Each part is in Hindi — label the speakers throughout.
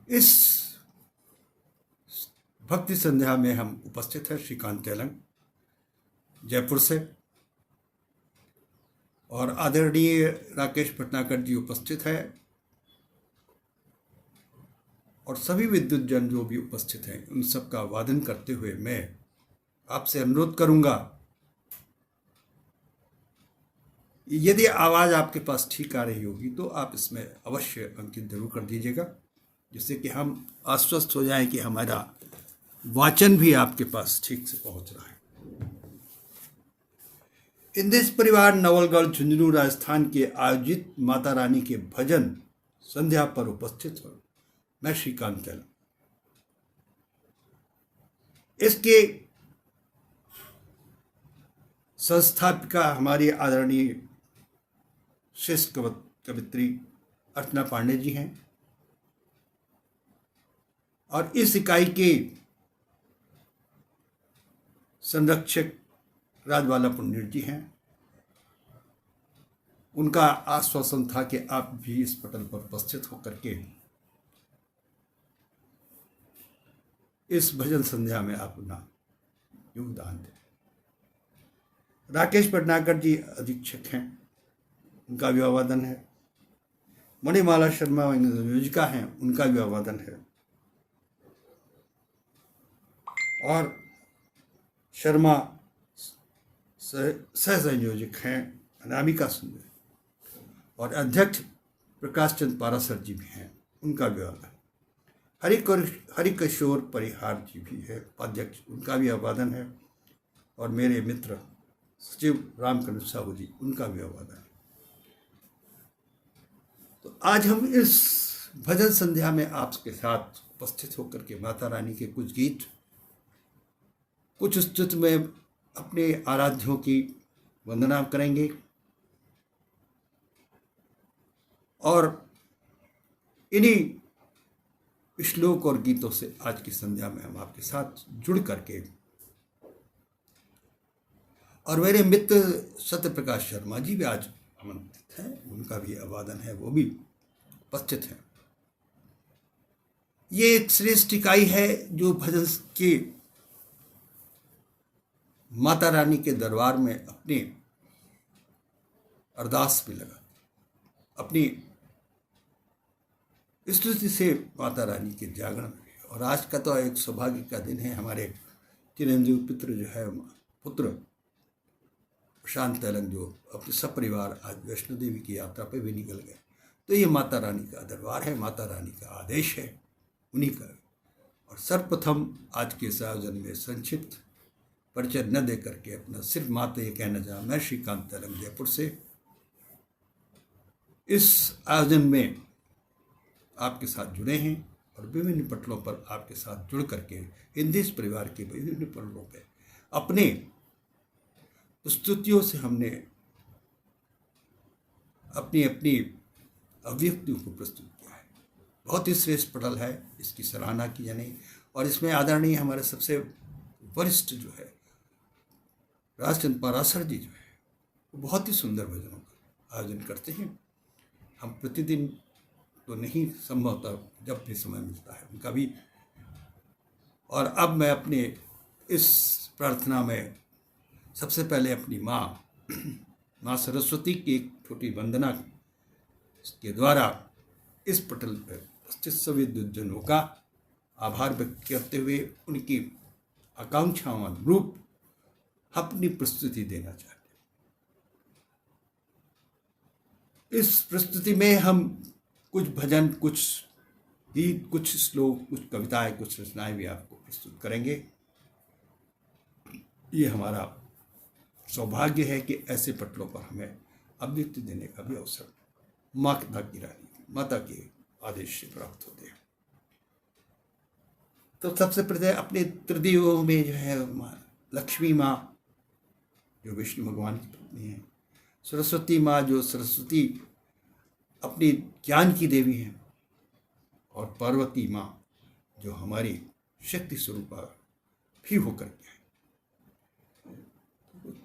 Speaker 1: इस भक्ति संध्या में हम उपस्थित हैं श्रीकांत तेलंग जयपुर से, और आदरणीय राकेश भटनागर जी उपस्थित है, और सभी विद्युत जन जो भी उपस्थित हैं उन सब का वादन करते हुए मैं आपसे अनुरोध करूंगा, यदि आवाज़ आपके पास ठीक आ रही होगी तो आप इसमें अवश्य अंकित जरूर कर दीजिएगा, जिससे कि हम आश्वस्त हो जाएं कि हमारा वाचन भी आपके पास ठीक से पहुंच रहा है। इंदेश परिवार नवलगढ़ झुंझुनू राजस्थान के आयोजित माता रानी के भजन संध्या पर उपस्थित हो मैं श्रीकांत तेलंग। इसके संस्थापिका हमारी आदरणीय श्रेष्ठ कवित्री अर्चना पांडे जी हैं, और इस इकाई के संरक्षक राजबाला पुण्य जी हैं। उनका आश्वासन था कि आप भी इस पटल पर उपस्थित होकर के इस भजन संध्या में आप अपना योगदान दें। राकेश भटनागर जी अधीक्षक हैं, उनका भी अभिवादन है। मणिमाला शर्मा संयोजिका हैं, उनका भी अभिवादन है। और शर्मा सह संयोजक हैं अनामिका सुंदर, और अध्यक्ष प्रकाश चंद पारासर जी भी हैं, उनका भी अभिवादन। हरिकिशोर परिहार जी भी है उपाध्यक्ष, उनका भी अभिवादन है। और मेरे मित्र सचिव रामकरण साहू जी, उनका भी अभिवादन है। तो आज हम इस भजन संध्या में आपके साथ उपस्थित होकर के माता रानी के कुछ गीत, कुछ स्तुति में अपने आराध्यों की वंदना करेंगे, और इन्हीं श्लोक और गीतों से आज की संध्या में हम आपके साथ जुड़ करके, और मेरे मित्र सत्य प्रकाश शर्मा जी भी आज आमंत्रित हैं, उनका भी अभिवादन है, वो भी उपस्थित हैं। ये एक श्रेष्ठ इकाई है जो भजन के माता रानी के दरबार में अपनी अरदास में लगा, अपनी स्तुति से माता रानी के जागरण में। और आज का तो एक सौभाग्य का दिन है, हमारे चिरंजीव पुत्र जो है पुत्र प्रशांत तेलंग जो अपने सपरिवार आज वैष्णो देवी की यात्रा पे भी निकल गए। तो ये माता रानी का दरबार है, माता रानी का आदेश है, उन्हीं का। और सर्वप्रथम आज के इस आयोजन में संक्षिप्त परिचय न दे करके अपना सिर्फ मात्र ये कहना चाहा, मैं श्रीकांत तेलंग जयपुर से इस आयोजन में आपके साथ जुड़े हैं, और विभिन्न पटलों पर आपके साथ जुड़ करके इंदेश परिवार के विभिन्न पटलों पर अपने स्तुतियों से हमने अपनी अपनी अभिव्यक्तियों को प्रस्तुत किया है। बहुत ही श्रेष्ठ पटल है, इसकी सराहना की जाने। और इसमें आदरणीय हमारे सबसे वरिष्ठ जो है राजचंद पारासर जी जो है, वो बहुत ही सुंदर भजनों का आयोजन करते हैं। हम प्रतिदिन तो नहीं, संभवतः जब भी समय मिलता है उनका भी। और अब मैं अपने इस प्रार्थना में सबसे पहले अपनी माँ सरस्वती की एक छोटी वंदना के द्वारा इस पटल पर उपस्थित सभी विद्युतजनों का आभार व्यक्त करते हुए उनकी आकांक्षाओं अनुरूप अपनी प्रस्तुति देना चाहते हैं। इस प्रस्तुति में हम कुछ भजन, कुछ गीत, कुछ श्लोक, कुछ कविताएं, कुछ रचनाएं भी आपको प्रस्तुत करेंगे। ये हमारा सौभाग्य है कि ऐसे पटलों पर हमें अभिव्यक्ति देने का भी अवसर माता की रानी, माता के आदेश से प्राप्त होते हैं। तो सबसे पहले अपने त्रिदेवों में जो है लक्ष्मी माँ जो विष्णु भगवान की पत्नी है, सरस्वती माँ जो सरस्वती अपनी ज्ञान की देवी हैं, और पार्वती माँ जो हमारी शक्ति स्वरूपा भी होकर के है।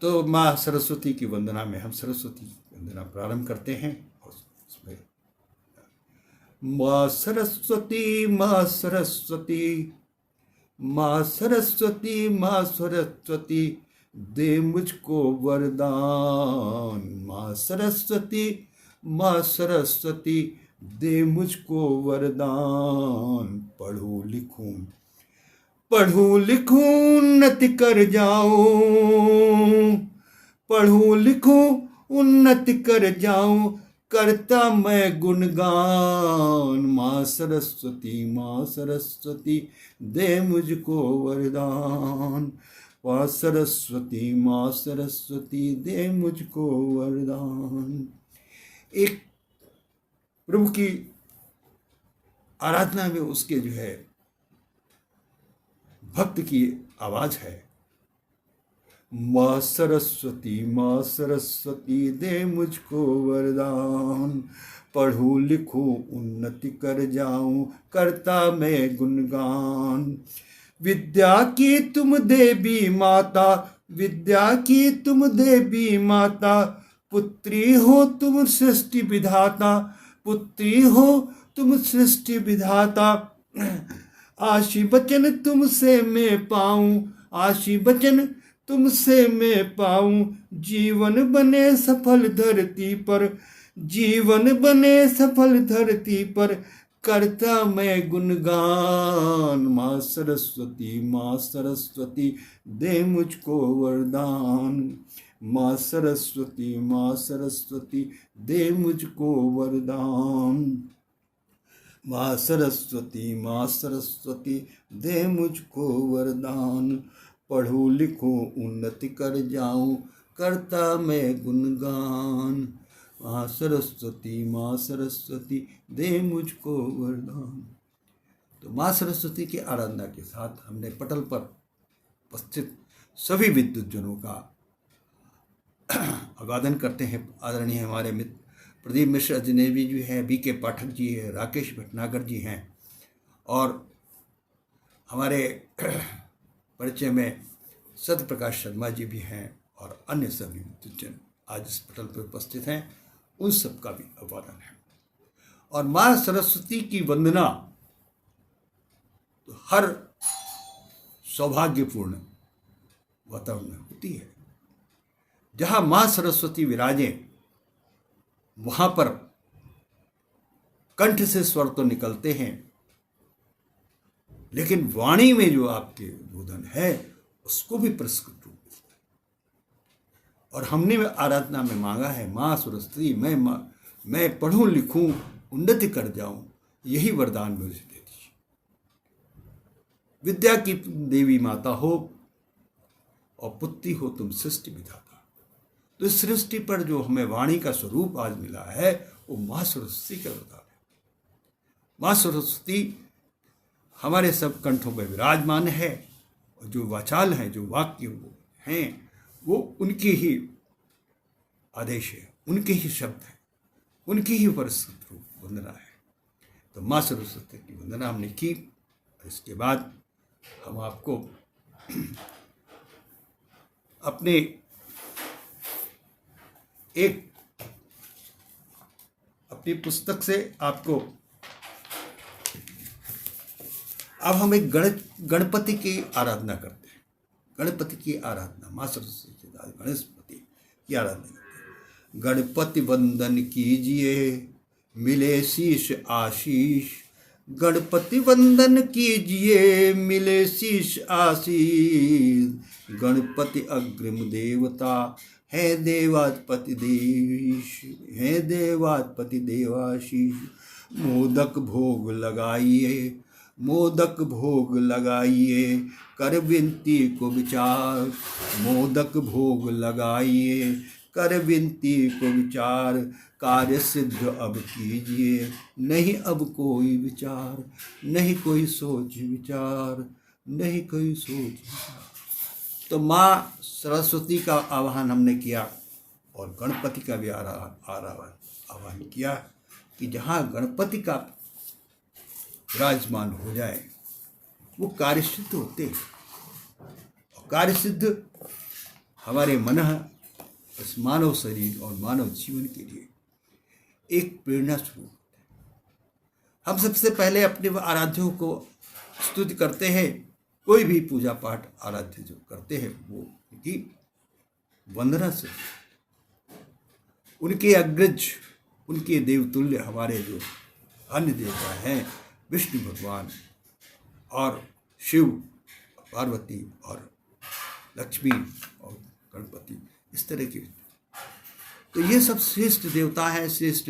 Speaker 1: तो माँ सरस्वती की वंदना में हम सरस्वती की वंदना प्रारंभ करते हैं। और उसमें माँ सरस्वती, माँ सरस्वती, माँ सरस्वती, माँ सरस्वती, दे मुझको वरदान। माँ सरस्वती, माँ सरस्वती, दे मुझको वरदान। पढ़ूं लिखूं, पढ़ूं लिखूं, उन्नति कर जाऊं, पढ़ूं लिखूं, उन्नति कर जाऊं, करता मैं गुणगान। माँ सरस्वती, माँ सरस्वती, दे मुझको वरदान। माँ सरस्वती, माँ सरस्वती, दे मुझको वरदान। एक प्रभु की आराधना में उसके जो है भक्त की आवाज है, माँ सरस्वती, माँ सरस्वती, दे मुझको वरदान। पढ़ूं लिखूं, उन्नति कर जाऊं, करता मैं गुणगान। विद्या की तुम देवी माता, विद्या की तुम देवी माता, पुत्री हो तुम सृष्टि विधाता, पुत्री हो तुम सृष्टि विधाता। आशी वचन तुमसे मैं पाऊं, आशी वचन तुमसे मैं पाऊं, जीवन बने सफल धरती पर, जीवन बने सफल धरती पर, करता मैं गुणगान। माँ सरस्वती, माँ सरस्वती, दे मुझको वरदान। माँ सरस्वती, माँ सरस्वती, दे मुझको वरदान। माँ सरस्वती, माँ सरस्वती, दे मुझको वरदान। पढ़ूं लिखूं, उन्नति कर जाऊं, करता मैं गुणगान। माँ सरस्वती, माँ सरस्वती, दे मुझको वरदान। तो माँ सरस्वती की आराधना के साथ हमने पटल पर उपस्थित सभी विद्वज्जनों का अभिवादन करते हैं। आदरणीय हमारे मित्र प्रदीप मिश्र अजनेवी जी हैं, बी.के. पाठक जी हैं, राकेश भटनागर जी हैं, और हमारे परिचय में सत्य प्रकाश शर्मा जी भी हैं, और अन्य सभी विद्वज्जन आज इस पटल पर उपस्थित हैं, उन सब का भी अभिवादन है। और माँ सरस्वती की वंदना तो हर सौभाग्यपूर्ण वातावरण में होती है। जहाँ माँ सरस्वती विराजें वहाँ पर कंठ से स्वर तो निकलते हैं, लेकिन वाणी में जो आपके बोधन है उसको भी पुरस्कृत रूप मिलता है। और हमने आराधना में मांगा है, माँ सरस्वती, मैं पढ़ूं लिखूं, उन्नति कर जाऊं, यही वरदान मुझे दे दीजिए। विद्या की देवी माता हो और पुत्री हो तुम सृष्टि विधाता। तो इस सृष्टि पर जो हमें वाणी का स्वरूप आज मिला है वो माँ सरस्वती का वरदान है। माँ सरस्वती हमारे सब कंठों में विराजमान है, और जो वाचाल हैं, जो वाक्य वो हैं, वो उनके ही आदेश है, उनके ही शब्द हैं, उनकी ही पुरस्कृत रूप वंदना है। तो माँ सरस्वती की वंदना हमने की, और इसके बाद हम आपको अपने अपनी पुस्तक से आपको अब हम एक गणपति की आराधना करते हैं। गणपति की आराधना, माँ सरस्वती के साथ गणपति की आराधना करते हैं। गणपति वंदन कीजिए, मिले शीश आशीष। गणपति वंदन कीजिए, मिले शीश आशीष। गणपति अग्रिम देवता है, देवाधिपति देवीश है, देवाधिपति देवाशीष। मोदक भोग लगाइए, मोदक भोग लगाइए, कर विनती को विचार। मोदक भोग लगाइए, कर विनती को विचार। कार्य सिद्ध अब कीजिए, नहीं अब कोई विचार, नहीं कोई सोच विचार, नहीं कोई सोच विचार। तो माँ सरस्वती का आह्वान हमने किया, और गणपति का भी आह्वान किया कि जहाँ गणपति का विराजमान हो जाए वो कार्य सिद्ध होते हैं। और कार्य सिद्ध हमारे मन, इस मानव शरीर और मानव जीवन के लिए एक प्रेरणा स्वरूप होता है। हम सबसे पहले अपने आराध्यों को स्तुति करते हैं। कोई भी पूजा पाठ आराध्य जो करते हैं वो उनकी वंदना से, उनके अग्रज, उनके देवतुल्य हमारे जो अन्य देवता हैं, विष्णु भगवान और शिव, पार्वती और लक्ष्मी और गणपति, इस तरह के, तो ये सब श्रेष्ठ देवता हैं, श्रेष्ठ।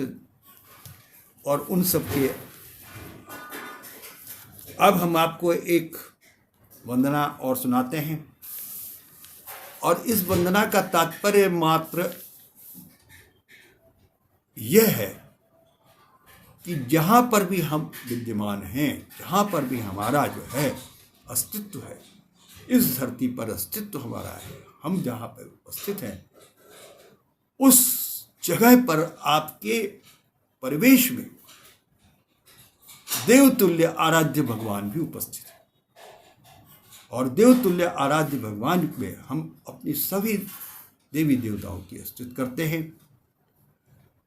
Speaker 1: और उन सब के अब हम आपको एक वंदना और सुनाते हैं, और इस वंदना का तात्पर्य मात्र यह है कि जहाँ पर भी हम विद्यमान हैं, जहाँ पर भी हमारा जो है अस्तित्व है, इस धरती पर अस्तित्व हमारा है, हम जहाँ पर उपस्थित हैं उस जगह पर आपके परिवेश में देवतुल्य आराध्य भगवान भी उपस्थित है। और देवतुल्य आराध्य भगवान में हम अपनी सभी देवी देवताओं की स्तुति करते हैं।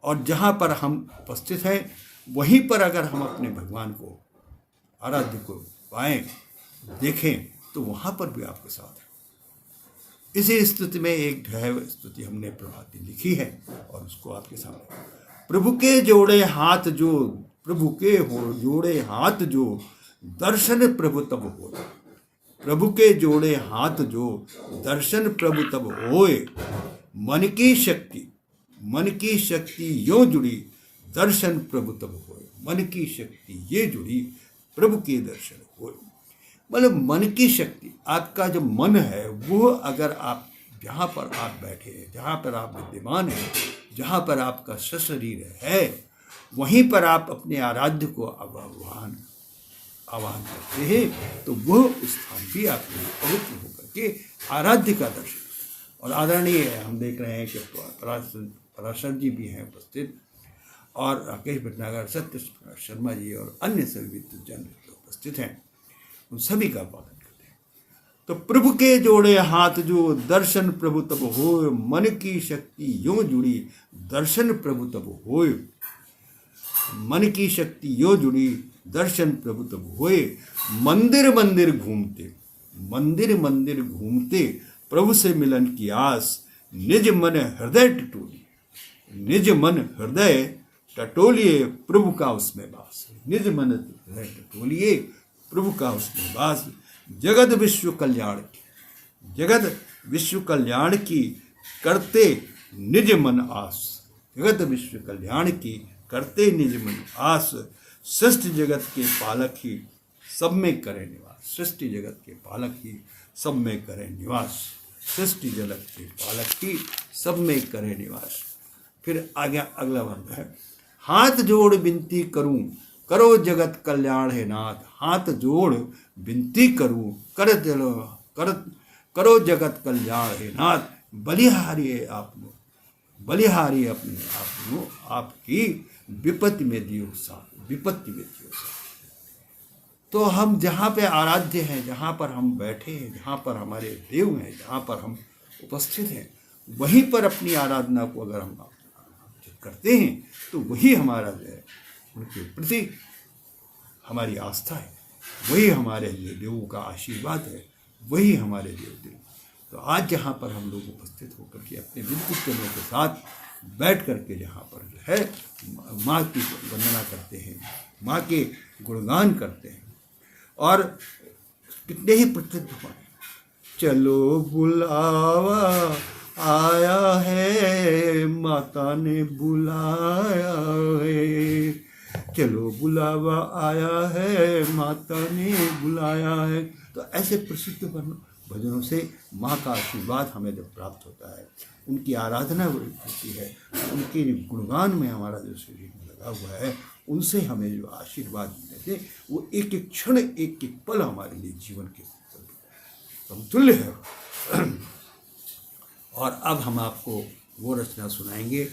Speaker 1: और जहाँ पर हम उपस्थित हैं वहीं पर अगर हम अपने भगवान को, आराध्य को पाएं, देखें, तो वहाँ पर भी आपके साथ है। इसी स्तुति में एक ढैव स्तुति हमने प्रभाती लिखी है और उसको आपके सामने। प्रभु के जोड़े हाथ जो, प्रभु के हो जोड़े हाथ जो, दर्शन प्रभु तब होए। प्रभु के जोड़े हाथ जो, दर्शन प्रभु तब होए। मन की शक्ति, मन की शक्ति यो जुड़ी, दर्शन प्रभु तब होए। मन की शक्ति ये जुड़ी, प्रभु के दर्शन होए। मतलब मन की शक्ति, आपका जो मन है वो अगर आप जहाँ पर आप बैठे हैं, जहाँ पर आप विद्यमान हैं, जहाँ पर आपका सशरीर है, वहीं पर आप अपने आराध्य को आवाहन करते हैं, तो वह स्थान भी आपके लिए पवित्र होकर के आराध्य का दर्शन। और आदरणीय हम देख रहे हैं कि पराशर जी भी हैं उपस्थित, और राकेश भटनागर, सत्य शर्मा जी और अन्य सभी विद्वजन उपस्थित हैं, उन सभी का पालन करते हैं। तो प्रभु के जोड़े हाथ जो, दर्शन प्रभु तब होए। मन की शक्ति यो जुड़ी, दर्शन प्रभु तब होए। मन की शक्ति यो जुड़ी, दर्शन प्रभु तब होए। मंदिर मंदिर घूमते, मंदिर मंदिर घूमते, प्रभु से मिलन की आस। निज मन हृदय टटोलिए, निज मन हृदय टटोलिए, प्रभु का उसमें वास। निज मन हृदय टटोलिए, प्रभु का उसमें वास। जगत विश्व कल्याण की, जगत विश्व कल्याण की करते निज मन आस। जगत विश्व कल्याण की करते निज मन आस। सृष्टि जगत के पालक ही सब में करें निवास। सृष्टि जगत के पालक ही सब में करें निवास। सृष्टि जगत के पालक ही सब में करें निवास। फिर आगे अगला वर्ग है। हाथ जोड़ विनती करूं, करो जगत कल्याण है नाथ। हाथ जोड़ विनती करूं, करो जगत कल्याण है नाथ। बलिहारी है आपनो, बलिहारी अपने आपनो, आपकी विपत्ति में दियो साथ, विपत्ति में दियो साथ। तो हम जहाँ पे आराध्य हैं, जहाँ पर हम बैठे हैं, जहाँ पर हमारे देव हैं, जहाँ पर हम उपस्थित हैं, वहीं पर अपनी आराधना को अगर हम करते हैं तो वही हमारा जो है उनके प्रति हमारी आस्था है, वही हमारे लिए देवों का आशीर्वाद है, वही हमारे लिए देव। तो आज जहाँ पर हम लोग उपस्थित होकर के अपने विद्वजनों के साथ बैठ करके जहाँ पर जो है माँ की वंदना करते हैं, माँ के गुणगान करते हैं, और कितने ही प्रसिद्ध हुए। चलो बुलावा आया है, माता ने बुलाया है। चलो बुलावा आया है, माता ने बुलाया है। तो ऐसे प्रसिद्ध भजनों से माँ का आशीर्वाद हमें जब प्राप्त होता है, उनकी आराधना होती है, उनके गुणगान में हमारा जो शरीर में लगा हुआ है, उनसे हमें जो आशीर्वाद मिलते हैं वो एक एक क्षण, एक एक पल हमारे लिए जीवन के समतुल्य है। और अब हम आपको वो रचना सुनाएंगे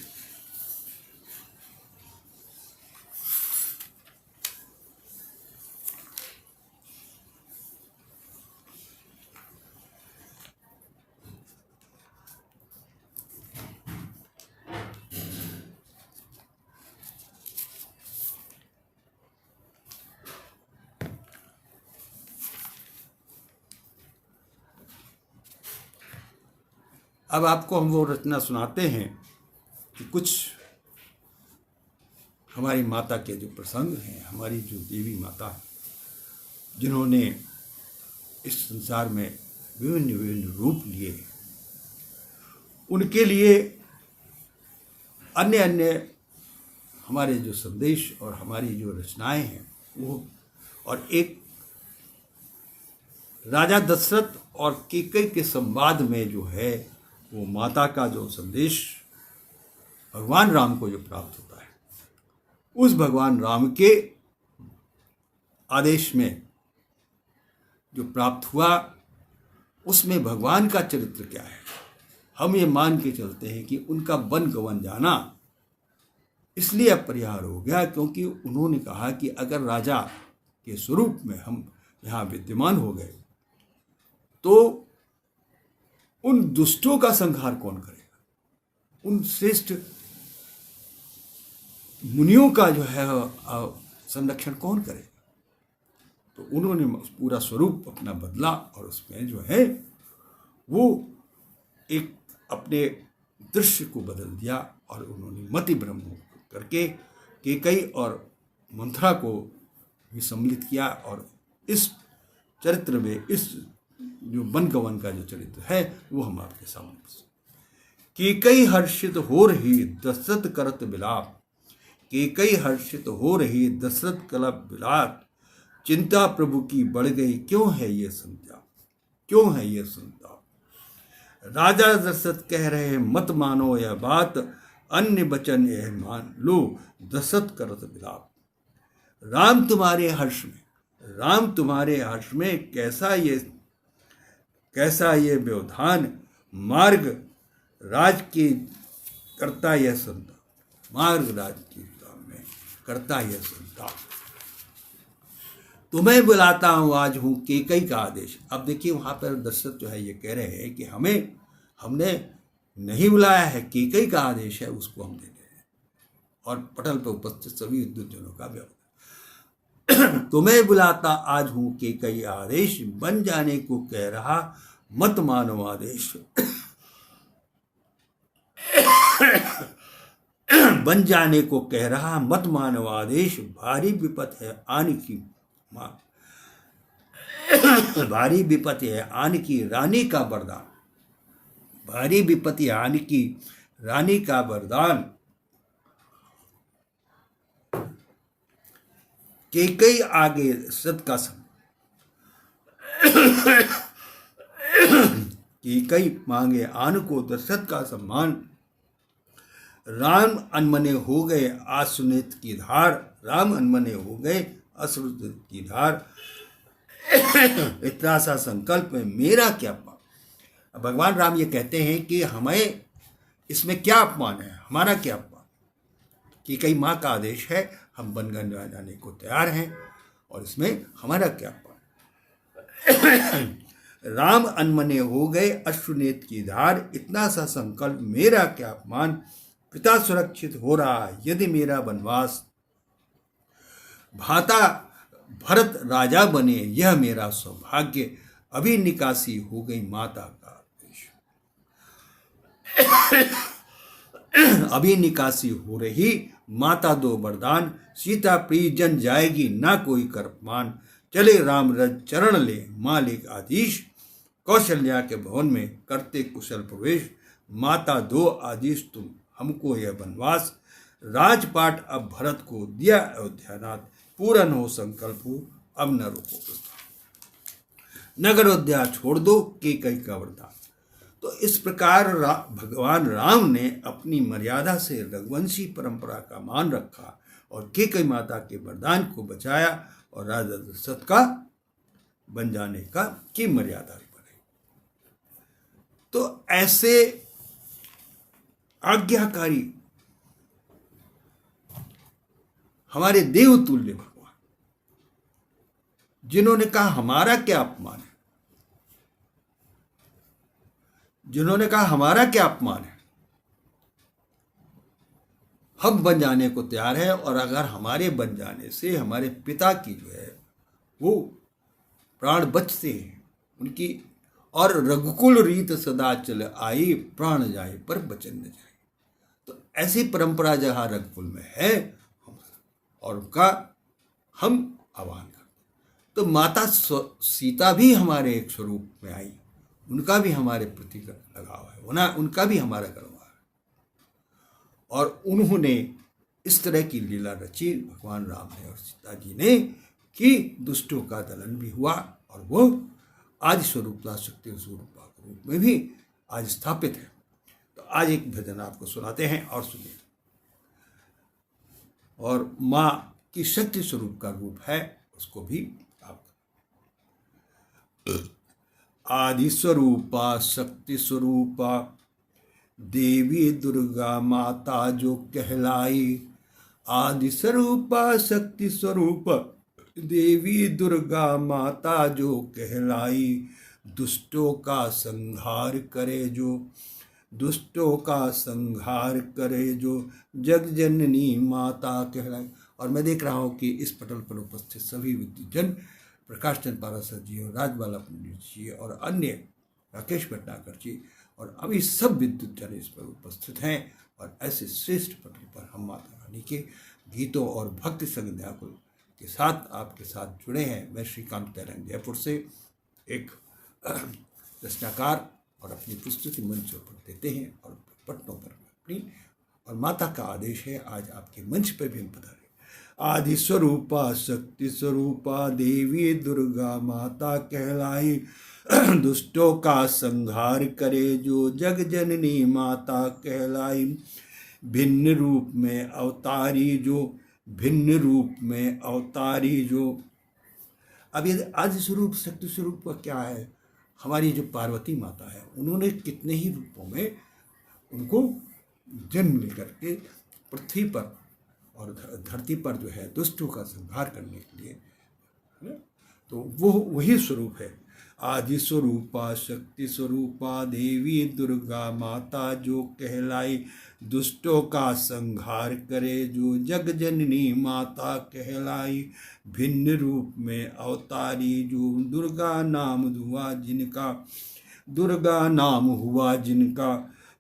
Speaker 1: अब आपको हम वो रचना सुनाते हैं कि कुछ हमारी माता के जो प्रसंग हैं, हमारी जो देवी माता है, जिन्होंने इस संसार में विभिन्न विभिन्न रूप लिए, उनके लिए अन्य अन्य हमारे जो संदेश और हमारी जो रचनाएं हैं वो, और एक राजा दशरथ और कैकेयी के संवाद में जो है वो माता का जो संदेश भगवान राम को जो प्राप्त होता है, उस भगवान राम के आदेश में जो प्राप्त हुआ, उसमें भगवान का चरित्र क्या है। हम ये मान के चलते हैं कि उनका वन गवन जाना इसलिए अपरिहार्य हो गया क्योंकि उन्होंने कहा कि अगर राजा के स्वरूप में हम यहाँ विद्यमान हो गए तो उन दुष्टों का संहार कौन करेगा, उन श्रेष्ठ मुनियों का जो है संरक्षण कौन करेगा। तो उन्होंने पूरा स्वरूप अपना बदला और उसमें जो है वो एक अपने दृश्य को बदल दिया और उन्होंने मति भ्रम करके कैकेयी और मंथरा को भी सम्मिलित किया। और इस चरित्र में इस जो वन गवन का जो चरित्र है वो हम आपके सामने। कैकेयी हर्षित हो रही दशरथ करत विलाप, कैकेयी हर्षित हो रही दशरथ कलप विलाप, चिंता प्रभु की बढ़ गई क्यों है ये संताप, क्यों है ये संताप। राजा दशरथ कह रहे मत मानो यह बात, अन्य वचन यह मान लो दशरथ करत विलाप। राम तुम्हारे हर्ष में, राम तुम्हारे हर्ष में कैसा ये व्यवधान, मार्ग राज की करता यह संताप, मार्ग राज की में करता यह संताप। तुम्हें बुलाता हूँ आज हूँ कैकेयी का आदेश। अब देखिए वहाँ पर दशरथ जो है ये कह रहे हैं कि हमने नहीं बुलाया है, कैकेयी का आदेश है उसको हम दे रहे हैं। और पटल पर उपस्थित सभी विद्वज्जनों का व्यवहार। तुम्हें बुलाता आज हूँ कैकेयी आदेश, बन जाने को कह रहा मत मानो आदेश। बन जाने को कह रहा मत मानो आदेश, भारी विपत है आने की भारी विपत्ति है आन की रानी का वरदान, भारी विपत्ति आन की रानी का वरदान। कैकेयी आगे सत का सम, कैकेयी मांगे आन को दशरथ का सम्मान। राम अनमने हो गए आसुनेत की धार, राम अनमने हो गए अश्रुत की धार। इतना सा संकल्प में मेरा क्या अपमान। भगवान राम ये कहते हैं कि हमें इसमें क्या अपमान है, हमारा क्या अपमान। कैकेयी माँ का आदेश है, हम बनगन जाने को तैयार हैं और इसमें हमारा क्या अपमान। राम अनमने हो गए अश्रुनेत की धार, इतना सा संकल्प मेरा क्या अपमान। पिता सुरक्षित हो रहा यदि मेरा वनवास, भाता भरत राजा बने यह मेरा सौभाग्य। अभी निकासी हो गई माता का आदेश, अभी निकासी हो रही माता दो वरदान। सीता प्रिय जन जाएगी ना कोई करमान, चले राम रज चरण ले मालिक आदेश। कौशल्या के भवन में करते कुशल प्रवेश, माता दो आदेश तुम हमको यह वनवास। राजपाट अब भरत को दिया अयोध्यानाथ, पूर्ण हो संकल्प हो अब न रोको प्रस्ताव। नगरोध्या छोड़ दो कैकेयी का वरदान। तो इस प्रकार भगवान राम ने अपनी मर्यादा से रघुवंशी परंपरा का मान रखा और कैकेयी माता के वरदान को बचाया और राजा दशरथ का बन जाने की मर्यादा भी बनाई। तो ऐसे आज्ञाकारी हमारे देवतुल्य भगवान, जिन्होंने कहा हमारा क्या अपमान है, जिन्होंने कहा हमारा क्या अपमान है, हम बन जाने को तैयार है। और अगर हमारे बन जाने से हमारे पिता की जो है वो प्राण बचते हैं, उनकी और रघुकुल रीत सदा चल आई, प्राण जाए पर बचन न जाए। तो ऐसी परंपरा जहाँ रघुकुल में है और उनका हम आह्वान करते। तो माता सीता भी हमारे एक स्वरूप में आई, उनका भी हमारे प्रति लगाव है, उनका भी हमारा गलवा है, और उन्होंने इस तरह की लीला रची भगवान राम ने और सीता जी ने कि दुष्टों का दलन भी हुआ और वो आदि स्वरूपता शक्ति स्वरूपा के रूप में भी आज स्थापित है। तो आज एक भजन आपको सुनाते हैं और सुनिए। और माँ की शक्ति स्वरूप का रूप है, उसको भी आप आदि स्वरूपा शक्ति स्वरूपा देवी दुर्गा माता जो कहलाई। आदि स्वरूपा शक्ति स्वरूप देवी दुर्गा माता जो कहलाई। दुष्टों का संहार करे जो, दुष्टों का संहार करे जो, जग जननी माता कहलाई। और मैं देख रहा हूँ कि इस पटल पर उपस्थित सभी विद्युतजन, प्रकाश चंद पारासर जी और राजबाला पंडित जी और अन्य राकेश भटनागर जी और अभी सब विद्युतजन इस पर उपस्थित हैं। और ऐसे श्रेष्ठ पटल पर हम माता रानी के गीतों और भक्ति संग व्याकुल के साथ आपके साथ जुड़े हैं। मैं श्रीकांत तैरंग जयपुर से, एक रचनाकार, और अपनी प्रस्तुति मंच पर देते हैं और पटनों पर अपनी, और माता का आदेश है आज आपके मंच पर भी हम पधारे। आदि स्वरूपा शक्ति स्वरूपा देवी दुर्गा माता कहलाई। दुष्टों का संहार करे जो, जग जननी माता कहलाई। भिन्न रूप में अवतारी जो, भिन्न रूप में अवतारी जो। अब ये आदि स्वरूप शक्ति स्वरूप का क्या है? हमारी जो पार्वती माता है, उन्होंने कितने ही रूपों में उनको जन्म लेकर के पृथ्वी पर और धरती पर जो है दुष्टों का संहार करने के लिए, है ना? तो वो वही स्वरूप है। आदि स्वरूपा शक्ति स्वरूपा देवी दुर्गा माता जो कहलाई। दुष्टों का संहार करे जो, जग जननी माता कहलाई। भिन्न रूप में अवतारी जो, दुर्गा नाम हुआ जिनका, दुर्गा नाम हुआ जिनका।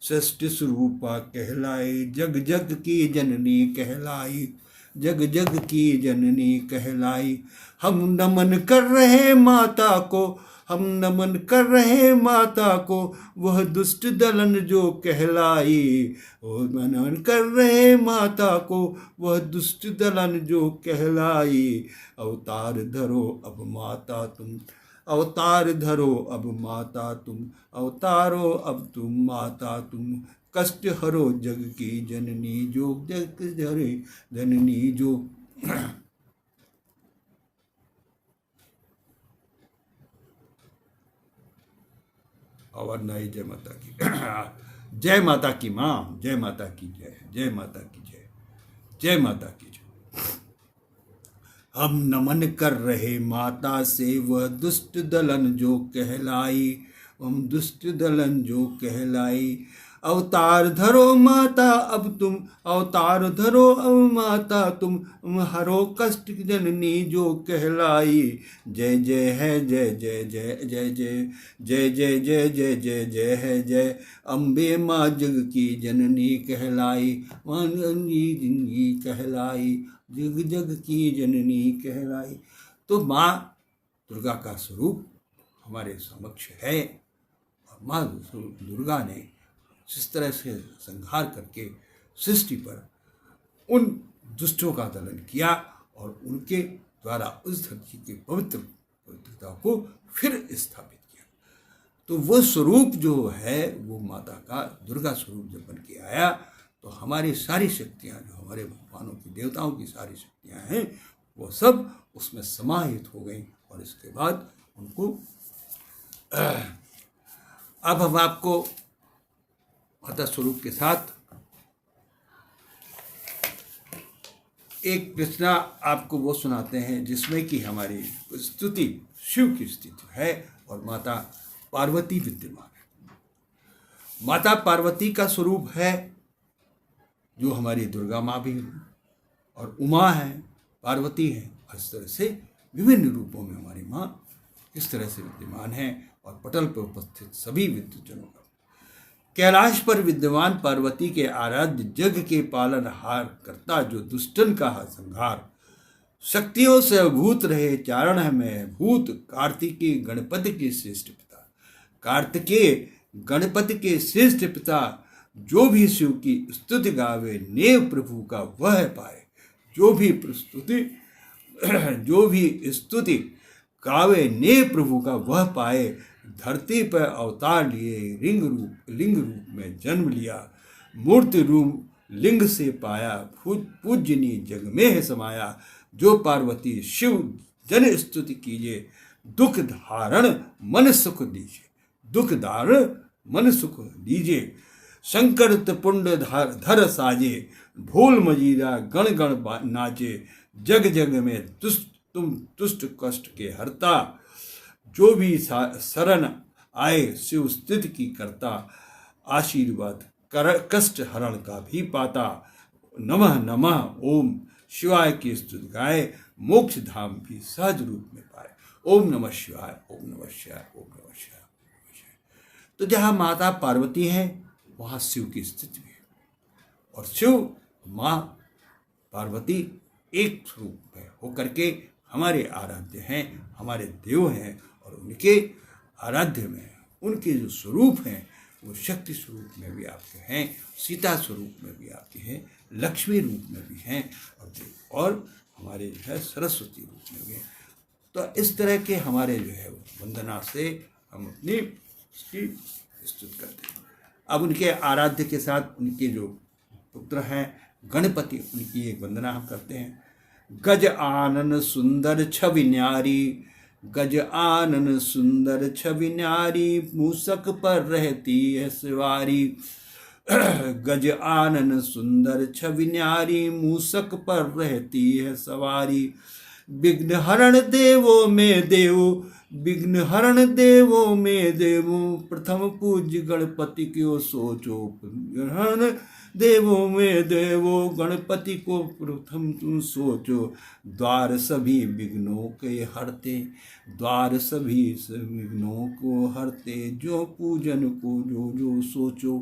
Speaker 1: षष्ठ स्वरूपा कहलाई। जग जग की जननी कहलाई, जग जग की जननी कहलाई। हम नमन कर रहे माता को, हम नमन कर रहे माता को, वह दुष्ट दलन जो कहलाई। वो नमन कर रहे माता को, वह दुष्ट दलन जो कहलाई। अवतार धरो अब माता तुम, अवतार धरो अब माता तुम, अवतारो अब तुम माता तुम। कष्ट हरो जग की जननी जो, जग धरे जननी जो। और नई जय माता की जय, माता की माँ, जय माता की जय, जय माता की जय, जय माता की जय। हम नमन कर रहे माता से, वह दुष्ट दलन जो कहलाई। हम दुष्ट दलन जो कहलाई। अवतार धरो माता अब तुम, अवतार धरो अब माता तुम, हरो कष्ट जननी जो कहलाई। जय जय है जय जय जय जय जय, जय जय जय जय जय जय है जय। अम्बे माँ जग की जननी कहलाई, माँ जननी कहलाई, जग जग की जननी कहलाई। तो माँ दुर्गा का स्वरूप हमारे समक्ष है, और माँ दुर्गा ने जिस तरह से संहार करके सृष्टि पर उन दुष्टों का दलन किया और उनके द्वारा उस धरती की पवित्रता को फिर स्थापित किया, तो वो स्वरूप जो है वो माता का दुर्गा स्वरूप जब बन के आया, तो हमारी सारी शक्तियाँ, जो हमारे भगवानों की देवताओं की सारी शक्तियाँ हैं, वो सब उसमें समाहित हो गई। और इसके बाद उनको अब हम आपको माता स्वरूप के साथ एक रचना आपको वो सुनाते हैं जिसमें कि हमारी स्तुति शिव की स्तुति है और माता पार्वती विद्यमान है। माता पार्वती का स्वरूप है जो हमारी दुर्गा माँ भी और उमा है, पार्वती है। इस तरह से विभिन्न रूपों में हमारी माँ किस तरह से विद्यमान है और पटल पर उपस्थित सभी विद्युतजनों का। कैलाश पर विद्यमान पार्वती के आराध्य जग के पालनहार करता जो दुष्टन का संहार, शक्तियों से अभूत रहे चारण में भूत, कार्तिकेय गणपति के श्रेष्ठ पिता। कार्तिकेय गणपति के श्रेष्ठ पिता जो भी शिव की स्तुति गावे नेव प्रभु का वह पाए। जो भी स्तुति गावे नेव प्रभु का वह पाए। धरती पर अवतार लिए लिंग रूप में जन्म लिया, मूर्ति रूप लिंग से पाया, पूजनीय जग में है समाया। जो पार्वती शिव जन स्तुति कीजिए, दुख धारण मन सुख दीजिए, दुख धारण मन सुख दीजिए। शंकर पुंड धर साजे, ढोल मजीरा गण गण नाचे। जग जग में तुम तुष्ट कष्ट के हरता, जो भी शरण आए शिव स्तुति की करता। आशीर्वाद कष्ट हरण का भी पाता। नमः नमः ओम शिवाय की स्तुति गाए, मोक्ष धाम भी सहज रूप में पाए। ओम नमः शिवाय, ओम नमः शिवाय, ओम नमः शिवाय। तो जहाँ माता पार्वती है वहाँ शिव की स्थिति भी है, और शिव माँ पार्वती एक स्वरूप में होकर के हमारे आराध्य हैं, हमारे देव हैं, और उनके आराध्य में उनके जो स्वरूप हैं वो शक्ति स्वरूप में भी आपके हैं, सीता स्वरूप में भी आपके हैं, लक्ष्मी रूप में भी हैं, और हमारे जो है सरस्वती रूप में भी हैं। तो इस तरह के हमारे जो है वंदना से हम अपनी उसकी स्तुति करते हैं। अब उनके आराध्य के साथ उनके जो पुत्र हैं गणपति, उनकी एक वंदना हम करते हैं। गज आनन सुंदर छवि न्यारी, गज आनन सुंदर छवि न्यारी, मूसक पर रहती है सवारी। गज आनन सुंदर छवि न्यारी, मूसक पर रहती है सवारी। विघ्न हरण देवो में देव, विघ्न हरण देवो में देवो, प्रथम पूज्य गणपति को सोचो। विघ्न हरण देवो में देवो, गणपति को प्रथम तुम सोचो। द्वार सभी विघ्नों के हरते, द्वार सभी विघ्नों को हरते, जो पूजन को जो जो सोचो।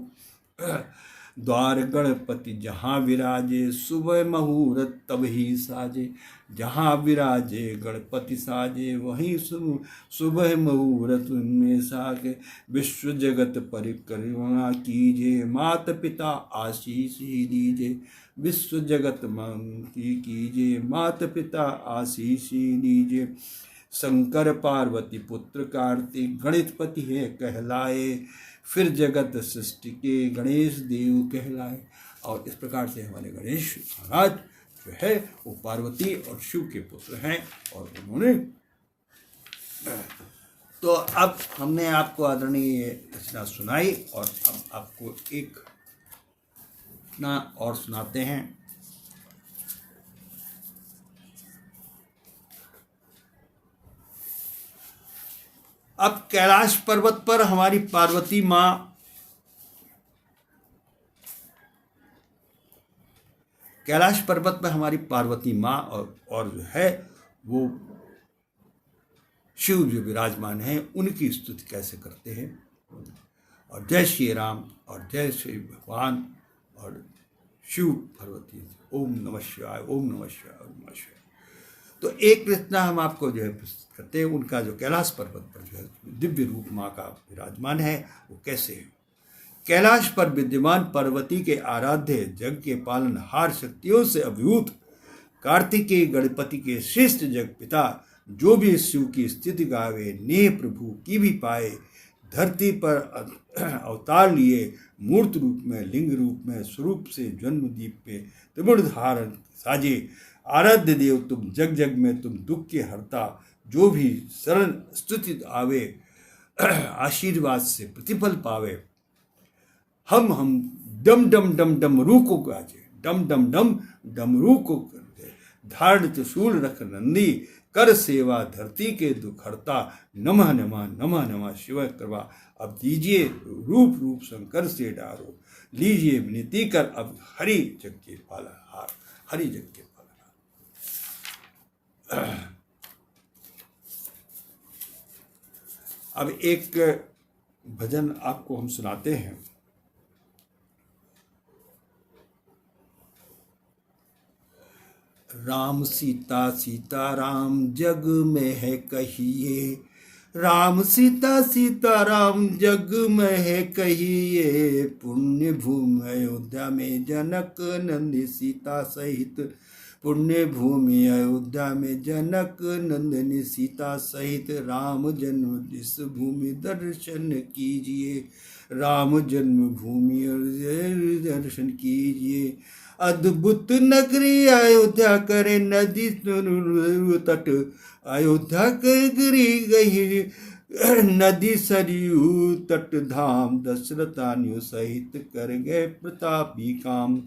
Speaker 1: द्वार गणपति जहाँ विराजे, सुबह मुहूर्त तब ही साजे। जहाँ विराजे गणपति साजे, वहीं सुबह मुहूर्त में सागे। विश्व जगत परिक्रमा कीजिए, माता पिता आशीष ही दीजिए। विश्व जगत की कीजिए, माता पिता आशीष ही दीजिए। शंकर पार्वती पुत्र कार्तिक, गणपति है कहलाए। फिर जगत सृष्टि के गणेश देव कहलाए। और इस प्रकार से हमारे गणेश महाराज जो है वो पार्वती और शिव के पुत्र हैं। और उन्होंने तो अब हमने आपको आदरणीय रचना सुनाई, और अब आपको एक रचना और सुनाते हैं। अब कैलाश पर्वत पर हमारी पार्वती माँ, कैलाश पर्वत पर हमारी पार्वती माँ और जो है वो शिव जो विराजमान हैं उनकी स्तुति कैसे करते हैं। और जय श्री राम और जय श्री भगवान और शिव पार्वती। ओम नमः शिवाय, ओम नमः शिवाय, ओम नमः शिवाय। तो एक रचना हम आपको जो है प्रस्तुत करते हैं, उनका जो कैलाश पर्वत पर जो है दिव्य रूप माँ का विराजमान है वो कैसे है। कैलाश पर विद्यमान पार्वती के आराध्य जग के पालनहार, शक्तियों से अभिभूत कार्तिकेय गणपति के श्रेष्ठ जग पिता, जो भी शिव की स्थिति गावे ने प्रभु की भी पाए। धरती पर अवतार लिए, मूर्त रूप में लिंग रूप में, स्वरूप से जन्मदीप पे त्रिपुर धारण साजे। आराध्य देव तुम जग जग में, तुम दुख के हरता, जो भी शरण स्तुति आवे आशीर्वाद से प्रतिफल पावे। हम डम डम डम डमरू को गाजे, डम डम डम डमरू को करते। धारण त्रिशूल रख नंदी, कर सेवा धरती के दुख हरता। नमः नमः नमः नमः शिव कृपा, अब दीजिए रूप रूप शंकर से डारो। लीजिए विनती कर अब हरि जग के पालनहार, हरि जग के पालनहार। अब एक भजन आपको हम सुनाते हैं। राम सीता सीता राम जग में है कहिए, राम सीता सीता राम जग में है कहिए, पुण्य भूमि अयोध्या में जनक नंदी सीता सहित, पुण्य भूमि अयोध्या में जनक नंदनी सीता सहित, राम जन्म जिस भूमि दर्शन कीजिए, राम जन्म भूमि दर्शन कीजिए, अद्भुत नगरी अयोध्या करे नदी तट, अयोध्या करी गई नदी सरयू तट, धाम दशरथान्यु सहित कर गए प्रतापी काम,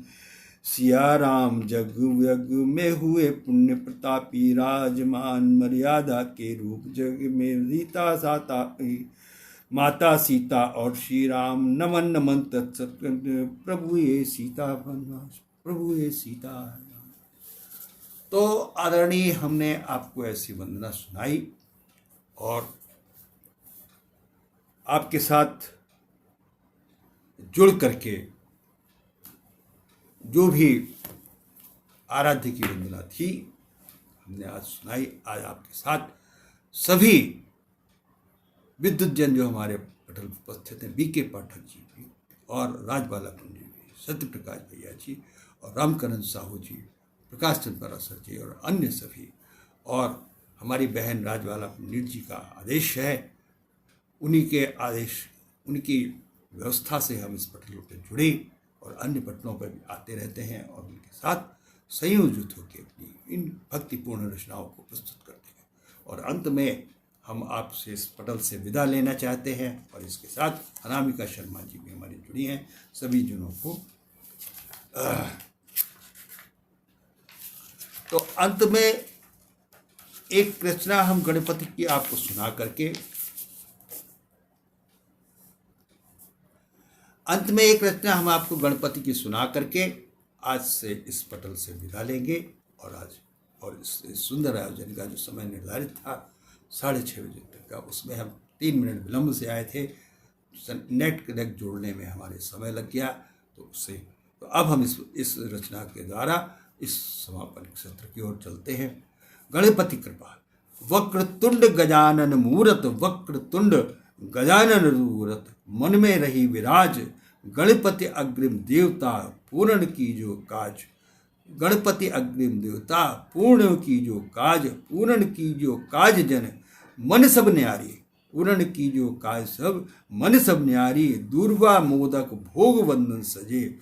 Speaker 1: सिया राम जग यग में हुए पुण्य प्रतापी, राजमान मर्यादा के रूप जग में रीता साता माता सीता और श्री राम, नमन नमन तत्सत प्रभु ये सीता वनवास, प्रभु ये सीता। तो आदरणीय, हमने आपको ऐसी वंदना सुनाई और आपके साथ जुड़ करके जो भी आराध्य की वंदना थी हमने आज सुनाई। आज आपके साथ सभी विद्युत जन जो हमारे पटल पर उपस्थित हैं, बीके पाठक जी भी और राजबाला पंडित जी, सत्य प्रकाश भैया जी और रामकरण साहू जी, प्रकाश चंद्र पराशर जी और अन्य सभी, और हमारी बहन राजबाला पंडित जी का आदेश है, उन्हीं के आदेश, उनकी व्यवस्था से हम इस पटल पर जुड़े और अन्य पटलों पर भी आते रहते हैं और उनके साथ संयोजित होकर अपनी इन भक्तिपूर्ण रचनाओं को प्रस्तुत करते हैं। और अंत में हम आपसे इस पटल से विदा लेना चाहते हैं और इसके साथ अनामिका शर्मा जी भी हमारी जुड़ी हैं। सभी जनों को तो अंत में एक रचना हम गणपति की आपको सुना करके, अंत में एक रचना हम आपको गणपति की सुना करके आज से इस पटल से विदा लेंगे। और आज और इस सुंदर आयोजन का जो समय निर्धारित था 6:30 बजे तक का, उसमें हम 3 मिनट विलम्ब से आए थे, नेट कनेक्ट जोड़ने में हमारे समय लग गया, तो उससे तो अब हम इस रचना के द्वारा इस समापन सत्र की ओर चलते हैं। गणपति कृपा। वक्रतुंड गजानन मूरत, वक्रतुंड गजानन मूरत, मन में रही विराज, गणपति अग्रिम देवता पूर्ण की जो काज, गणपति अग्रिम देवता पूर्ण की जो काज, पूर्ण की जो काज जन मन सब न्यारी, पूर्ण की जो काज सब मन सब न्यारी, दूर्वा मोदक भोग वंदन सजे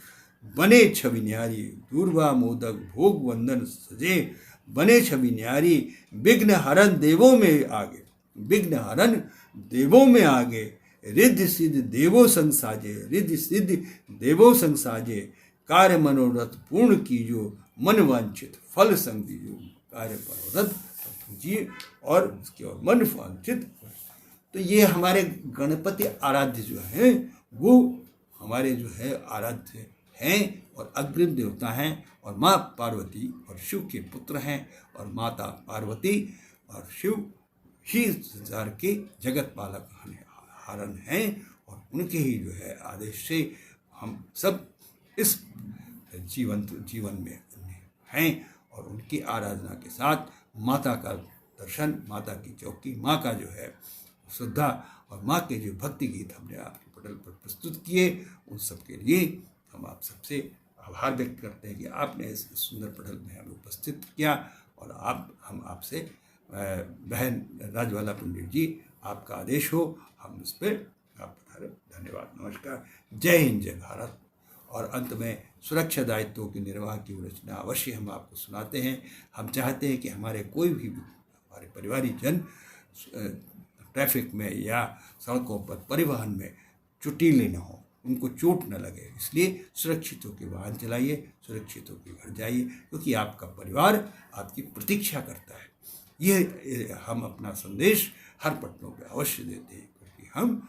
Speaker 1: बने छवि न्यारी, दूर्वा मोदक भोग वंदन सजे बने छवि न्यारी, विघ्न हरन देवों में आगे, विघ्न हरन देवों में आगे, रिद्धि सिद्धि देवो संग साजे, रिद्धि सिद्धि देवो संग साजे, कार्य मनोरथ पूर्ण कीजो, मन वांछित फल संग दीजो, कार्य मनोरथ कीजिए और इसके और मन वांछित। तो ये हमारे गणपति आराध्य जो हैं वो हमारे जो है आराध्य हैं और अग्रिम देवता हैं और माँ पार्वती और शिव के पुत्र हैं और माता पार्वती और शिव ही संसार के जगत पालक हारन हैं और उनके ही जो है आदेश से हम सब इस जीवन में हैं और उनकी आराधना के साथ माता का दर्शन, माता की चौकी, माँ का जो है श्रद्धा और माँ के जो भक्ति गीत हमने आपके पटल पर प्रस्तुत किए, उन सब के लिए हम आप सबसे आभार व्यक्त करते हैं कि आपने इस सुंदर पटल में हमें उपस्थित किया और हम आपसे बहन राजबाला पंडित जी, आपका आदेश हो, हम इस पर आप धन्यवाद, नमस्कार, जय हिंद, जय भारत। और अंत में सुरक्षा दायित्वों के निर्वाह की रचना अवश्य हम आपको सुनाते हैं। हम चाहते हैं कि हमारे कोई भी हमारे परिवारिक जन ट्रैफिक में या सड़कों पर परिवहन में चुटीले न हो, उनको चोट न लगे, इसलिए सुरक्षित होकर वाहन चलाइए, सुरक्षित होकर घर जाइए, क्योंकि आपका परिवार आपकी प्रतीक्षा करता है। ये हम अपना संदेश हर पटलों पर अवश्य देते हैं, क्योंकि हम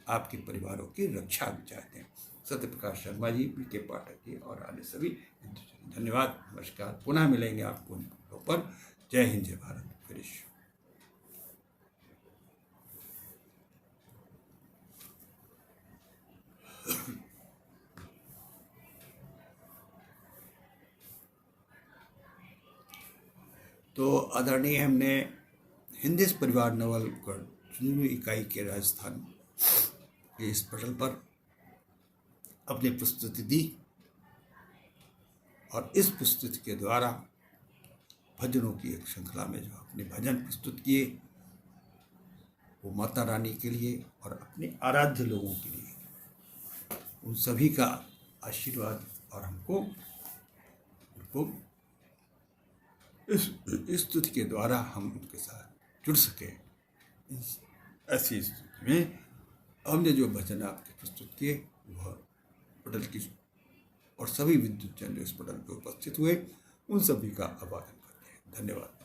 Speaker 1: आपके परिवारों की रक्षा भी चाहते हैं। सत्य प्रकाश शर्मा जी, बीके पाठक जी और अन्य सभी, धन्यवाद, नमस्कार। पुनः मिलेंगे आपको उन पटलों पर। जय हिंद, जय भारत। फिर तो आदरणीय हमने हिंदी परिवार नवलगढ़ चुनावी इकाई के राजस्थान के इस पटल पर अपनी प्रस्तुति दी और इस प्रस्तुति के द्वारा भजनों की एक श्रृंखला में जो अपने भजन प्रस्तुत किए वो माता रानी के लिए और अपने आराध्य लोगों के लिए, उन सभी का आशीर्वाद और हमको इस स्तुति के द्वारा हम उनके साथ जुड़ सके। ऐसी स्थिति में हमने जो भजन आपके प्रस्तुत किए वह पटल की और सभी विद्युत जन जो इस पटल पर उपस्थित हुए उन सभी का आभार करते हैं। धन्यवाद।